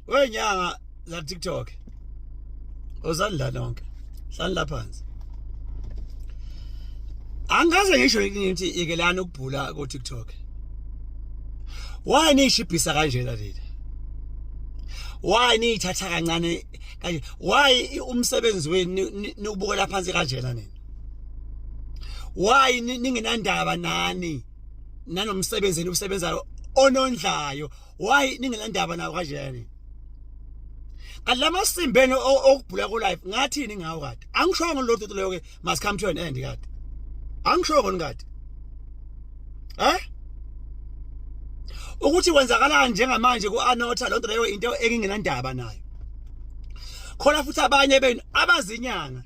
wenyanga za TikTok uzandla lonke hlanla phansi angaze ngisho ngithi ikelana ukubhula ku TikTok why nishibhisa kanjena leli why nithatha kancane kanje why umsebenzi wenu nibukela phansi kanjena nini why ningenandaba nani nanomsebenzi usebenzayo onondlayo why ningenandaba nawo kanjena kalama simbene okubhula ku life ngathini ngawo kade angishongo lotho leyo ke must come to an end kade angishongo ngikade ukuthi kwenzakala njengamanje ku-Anota lonto leyo into engingenandaba nayo khona futhi abanye benu abazinyanga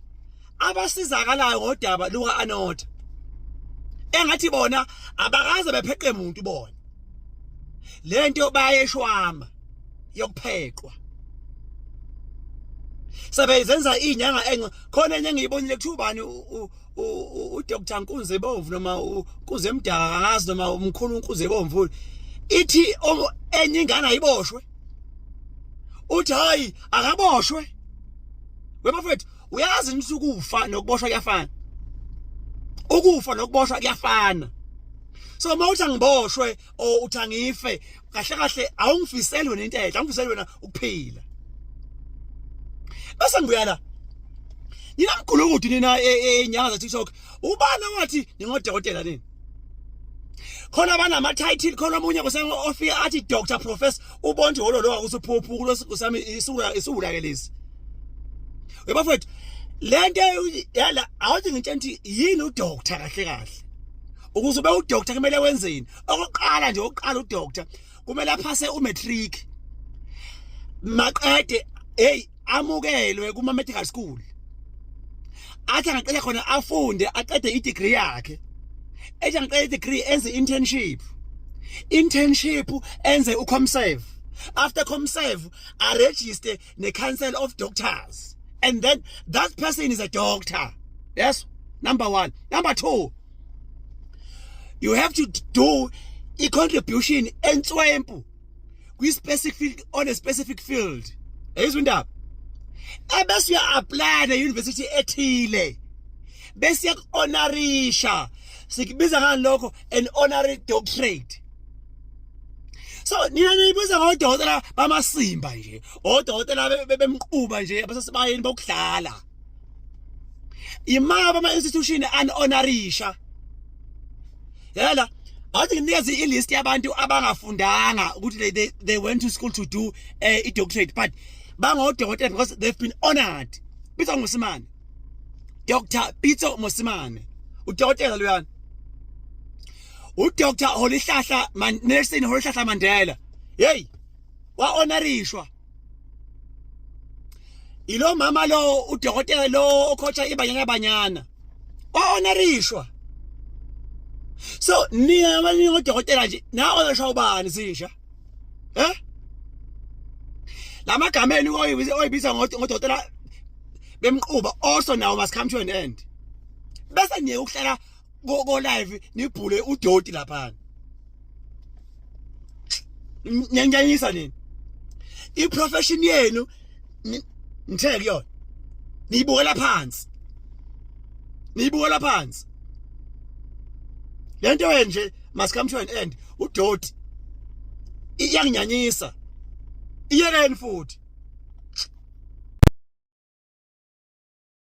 abasizakalayo ngodaba luka-Anota engathi bona abakaze bepheqe umuntu bona lento bayeshwama yokupheqwa sebezenza inyanga khona enye ngiyibonile kuthubani uDr Nkunze Bomvu noma uNkunze Mdaka angazi noma umkhulu uNkunze Bomvu ithi enye ingane ayiboshwe uthi hayi akaboshwe webafethu uyazi nje ukufa nokuboshwa kuyafana ukufa nokuboshwa kuyafana so mawuthi angiboshwe o uthi angife kahle kahle awungifiseli wena into enhle angifiseli wena ukuphila bese ngibuya la ninamgulukudu nina enyanga za TikTok ubana wathi ningodokotela nini khona banama title khona omunye ofika athi Dr Professor ubonke hololo akusuphuphu kulosami isula ke lezi webafethu lento yala awuthi ngitshenti yini udoctor kahle kahle ukuze ube udoctor kumele wenzeni okoqala nje oqala udoctor kumele aphase umatric maqede amukelwe kuma medical school athi angaqeda khona afunde aqede i-degree yakhe ethi angaqeda i-degree enze internship enze uComServe after ComServe register the Council of Doctors and then that person is a doctor. Yes, number one. Number two, you have to do a contribution entswempu specific on a specific field. Ezwindaba ebese uya apply the university ethile bese honorisha sikubiza ngani lokho an honorary doctorate. So nina nibiza ngodokotela bamasimba nje odokotela bemquba nje abasebayeni bokudlala imaba ama institution an honorisha yala athi nginikeze ilist yabantu abangafundanga ukuthi they went to school to do a doctorate but bangodokotela because they've been honored. Pitso Mosimane, Dr. Pitso Mosimane udokotela loyana uDr Holihlahla Nelson Holihlahla Mandela hey wa honorishwa ilo mama lo udokotela lo okhotsha ibanyana wa honorishwa. So nina manje ngodokotela nje na onesha ubani sisha lamagama enu oyibiza ngodokotela bemquba also now must come to an end bese niye ukuhlala go live nibhule udoti lapha nyanyisa nini iprofession yenu ngitheke yona niyibukela phansi lento nje must come to an end udoti iyanginyanyisa iyekeni futhi